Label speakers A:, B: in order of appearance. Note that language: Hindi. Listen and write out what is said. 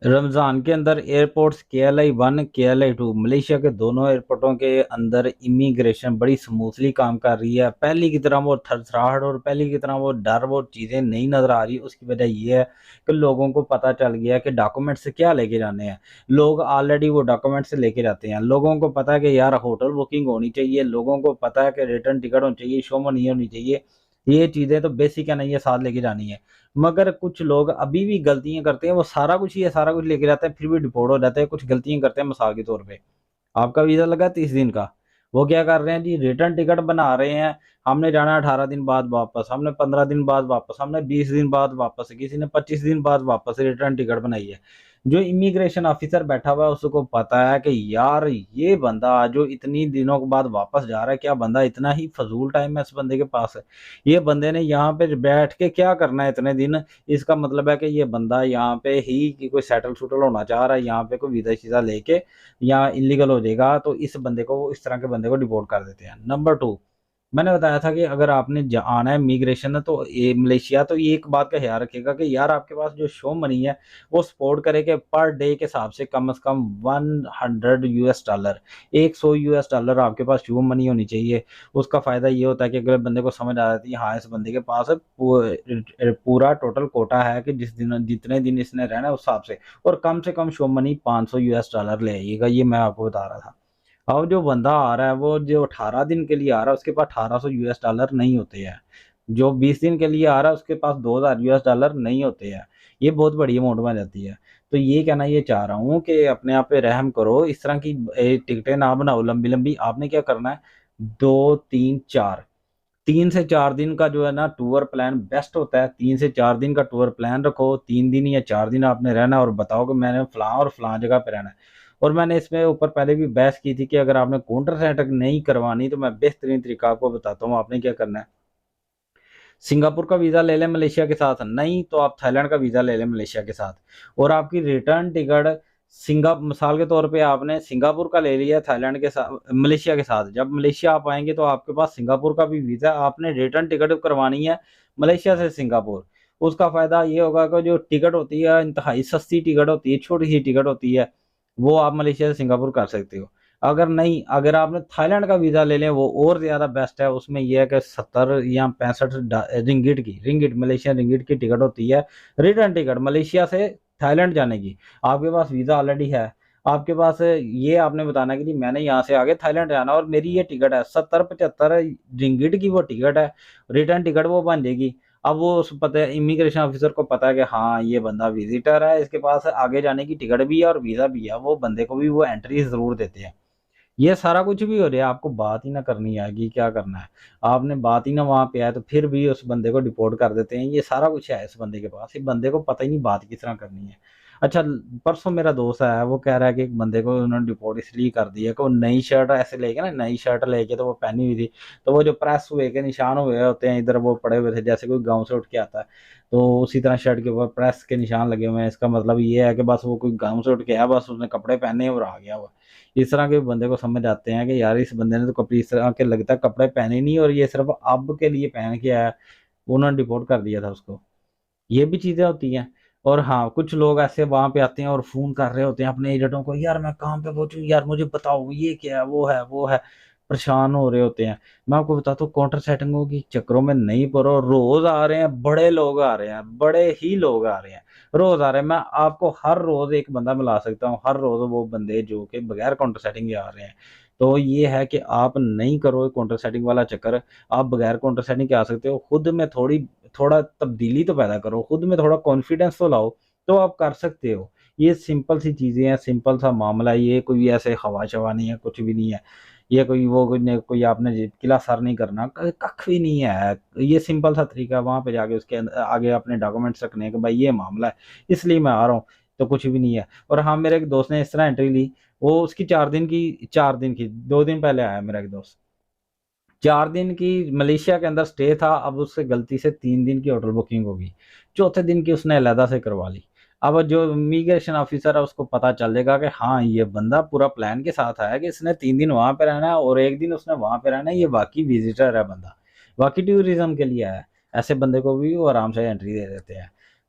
A: रमज़ान के अंदर एयरपोर्ट्स KLI-1, KLI-2 मलेशिया के दोनों एयरपोर्टों के अंदर इमिग्रेशन बड़ी स्मूथली काम कर रही है। पहले की तरह वो थरथराहट और पहले की तरह वो डर, वो चीज़ें नहीं नज़र आ रही। उसकी वजह ये है कि लोगों को पता चल गया है कि डॉक्यूमेंट्स क्या लेके जाने हैं। लोग ऑलरेडी वो डॉक्यूमेंट्स लेके जाते हैं। लोगों को पता है कि यार होटल बुकिंग होनी चाहिए, लोगों को पता है कि रिटर्न टिकट होनी चाहिए, शो मनी होनी चाहिए। ये चीज़ें तो बेसिक है ना, ये साथ लेके जानी है। मगर कुछ लोग अभी भी गलतियाँ करते हैं, वो सारा कुछ ही है, सारा कुछ लेके जाते हैं, फिर भी डिपोर्ट हो जाते हैं। कुछ गलतियाँ करते हैं मिसाल के तौर पे, आपका वीज़ा लगा 30 दिन का, वो क्या कर रहे हैं जी, रिटर्न टिकट बना रहे हैं। हमने जाना है 18 दिन बाद वापस, हमने 15 दिन बाद वापस, हमने 20 दिन बाद वापस, किसी ने 25 दिन बाद वापस रिटर्न टिकट बनाई है। जो इमिग्रेशन ऑफिसर बैठा हुआ है उसको पता है कि यार ये बंदा जो इतनी दिनों के बाद वापस जा रहा है, क्या बंदा इतना ही फजूल टाइम है इस बंदे के पास है? ये बंदे ने यहाँ पे बैठ के क्या करना है इतने दिन? इसका मतलब है कि ये बंदा यहाँ पे ही कि कोई सेटल शुटल होना चाह रहा है, यहाँ पे कोई वीज़ा शीज़ा लेके या इल्लीगल हो जाएगा, तो इस बंदे को, इस तरह के बंदे को डिपोर्ट कर देते हैं। नंबर 2, मैंने बताया था कि अगर आपने आना है इमिग्रेशन है तो ये मलेशिया, तो ये एक बात का ख्याल रखिएगा कि यार आपके पास जो शो मनी है वो सपोर्ट करे कि पर डे के हिसाब से कम 100 US डॉलर, 100 US डॉलर आपके पास शो मनी होनी चाहिए। उसका फ़ायदा ये होता है कि अगले बंदे को समझ आ जाती है, हाँ इस बंदे के पास पूरा टोटल कोटा है कि जितने दिन इसने रहना है उस हिसाब से कम शो मनी 500 US डॉलर ले आइएगा। ये मैं आपको बता रहा था। अब जो बंदा आ रहा है वो जो 18 दिन के लिए आ रहा है उसके पास 1800 डॉलर नहीं होते हैं। जो 20 दिन के लिए आ रहा है उसके पास 2000 डॉलर नहीं होते हैं। ये बहुत बड़ी अमाउंट बन जाती है। तो ये कहना ये चाह रहा हूँ कि अपने आप पे रहम करो, इस तरह की टिकटें ना बनाओ लंबी-लंबी। आपने क्या करना है, 2, 3, 4, 3 से 4 दिन का जो है ना टूर प्लान बेस्ट होता है। 3 से 4 दिन का टूर प्लान रखो, 3 दिन या 4 दिन आपने रहना है और बताओ कि मैंने फलाँ और फलाँ जगह पे रहना है। और मैंने इसमें ऊपर पहले भी बहस की थी कि अगर आपने काउंटर सेटिंग नहीं करवानी तो मैं बेहतरीन तरीका आपको बताता हूँ, आपने क्या करना है। सिंगापुर का वीज़ा ले लें मलेशिया के साथ, नहीं तो आप थाईलैंड का वीज़ा ले लें मलेशिया के साथ। और आपकी रिटर्न टिकट सिंगा मिसाल के तौर पे आपने सिंगापुर का ले लिया थाईलैंड के साथ, मलेशिया के साथ। जब मलेशिया आप आएँगे तो आपके पास सिंगापुर का भी वीज़ा, आपने रिटर्न टिकट करवानी है मलेशिया से सिंगापुर। उसका फ़ायदा ये होगा कि जो टिकट होती है इंतहाई सस्ती टिकट होती है, छोटी-सी टिकट होती है, वो आप मलेशिया से सिंगापुर कर सकते हो। अगर नहीं, अगर आपने थाईलैंड का वीज़ा ले लें वो और ज़्यादा बेस्ट है। उसमें ये है कि 70 या 65 रिंगिट मलेशियन रिंगिट की टिकट होती है, रिटर्न टिकट मलेशिया से थाईलैंड जाने की। आपके पास वीज़ा ऑलरेडी है, आपके पास ये आपने बताना है कि जी मैंने यहाँ से आगे थाईलैंड जाना और मेरी ये टिकट है, 70-75 रिंगिट की वो टिकट है, रिटर्न टिकट वो बन जाएगी। अब वो उस पता है इमिग्रेशन ऑफिसर को पता है कि हाँ, ये बंदा विज़िटर है, इसके पास आगे जाने की टिकट भी है और वीज़ा भी है, वो बंदे को भी वो एंट्री ज़रूर देते हैं। ये सारा कुछ भी हो रहा है, आपको बात ही ना करनी आएगी, क्या करना है? आपने बात ही ना वहाँ पे आए तो फिर भी उस बंदे को डिपोर्ट कर देते हैं। ये सारा कुछ है इस बंदे के पास, ये बंदे को पता ही नहीं बात किस तरह करनी है। अच्छा, परसों मेरा दोस्त आया, वो कह रहा है कि एक बंदे को उन्होंने डिपोर्ट इसलिए कर दिया कि वो नई शर्ट ऐसे लेके ना, नई शर्ट लेके तो वो पहनी हुई थी, तो वो जो प्रेस हुए के निशान हुए होते हैं इधर, वो पड़े हुए थे जैसे कोई गाँव से उठ के आता है, तो उसी तरह शर्ट के ऊपर प्रेस के निशान लगे हुए हैं। इसका मतलब ये है कि बस वो कोई गाँव से उठ के आया, बस उसने कपड़े पहने और आ गया वो। इस तरह के बंदे को समझ आते हैं कि यार इस बंदे ने तो कपड़े इस तरह के लगता है कपड़े पहने ही नहीं और ये सिर्फ अब के लिए पहन के आया, उन्होंने डिपोर्ट कर दिया था उसको। ये भी चीज़ें होती हैं। और हाँ, कुछ लोग ऐसे वहाँ पे आते हैं और फ़ोन कर रहे होते हैं अपने एजेंटों को, यार मैं कहाँ पे पहुँचूँ, यार मुझे बताओ ये क्या है, वो है, परेशान हो रहे होते हैं। मैं आपको बताता हूँ, काउंटर सेटिंगों के चक्करों में नहीं पड़ो, रोज़ आ रहे हैं, बड़े लोग आ रहे हैं, बड़े ही लोग आ रहे हैं, रोज़ आ रहे हैं। मैं आपको हर रोज़ एक बंदा मिला सकता हूँ, हर रोज़ वो बंदे जो कि बगैर काउंटर सेटिंग के आ रहे हैं। तो ये है कि आप नहीं करो काउंटर सेटिंग वाला चक्कर, आप बगैर काउंटर सेटिंग के आ सकते हो। खुद में थोड़ा तब्दीली तो पैदा करो, खुद में थोड़ा कॉन्फिडेंस तो लाओ, तो आप कर सकते हो। ये सिंपल सी चीज़ें हैं, सिंपल सा मामला है, ये कोई ऐसे हवा-शवा नहीं है, कुछ भी नहीं है। ये कोई वो कोई आपने किला सर नहीं करना, कख भी नहीं है। ये सिंपल सा तरीका है, वहाँ पे जाके उसके आगे अपने डॉक्यूमेंट्स रखने हैं कि भाई ये मामला है, इसलिए मैं आ रहा हूँ, तो कुछ भी नहीं है। और हाँ, मेरे एक दोस्त ने इस तरह एंट्री ली, वो उसकी 4 दिन की 2 दिन पहले आया मेरा एक दोस्त। 4 दिन की मलेशिया के अंदर स्टे था, अब उससे गलती से 3 दिन की होटल बुकिंग हो गई। चौथे दिन की उसने अलहदा से करवा ली। अब जो इमिग्रेशन ऑफ़िसर है उसको पता चल जाएगा कि हाँ, ये बंदा पूरा प्लान के साथ आया कि इसने 3 दिन वहाँ पे रहना है और 1 दिन उसने वहाँ पे रहना है, ये वाक़ई विज़िटर है बंदा, वाक़ई टूरिज़्म के लिए आया है। ऐसे बंदे को भी वो आराम से एंट्री दे देते हैं।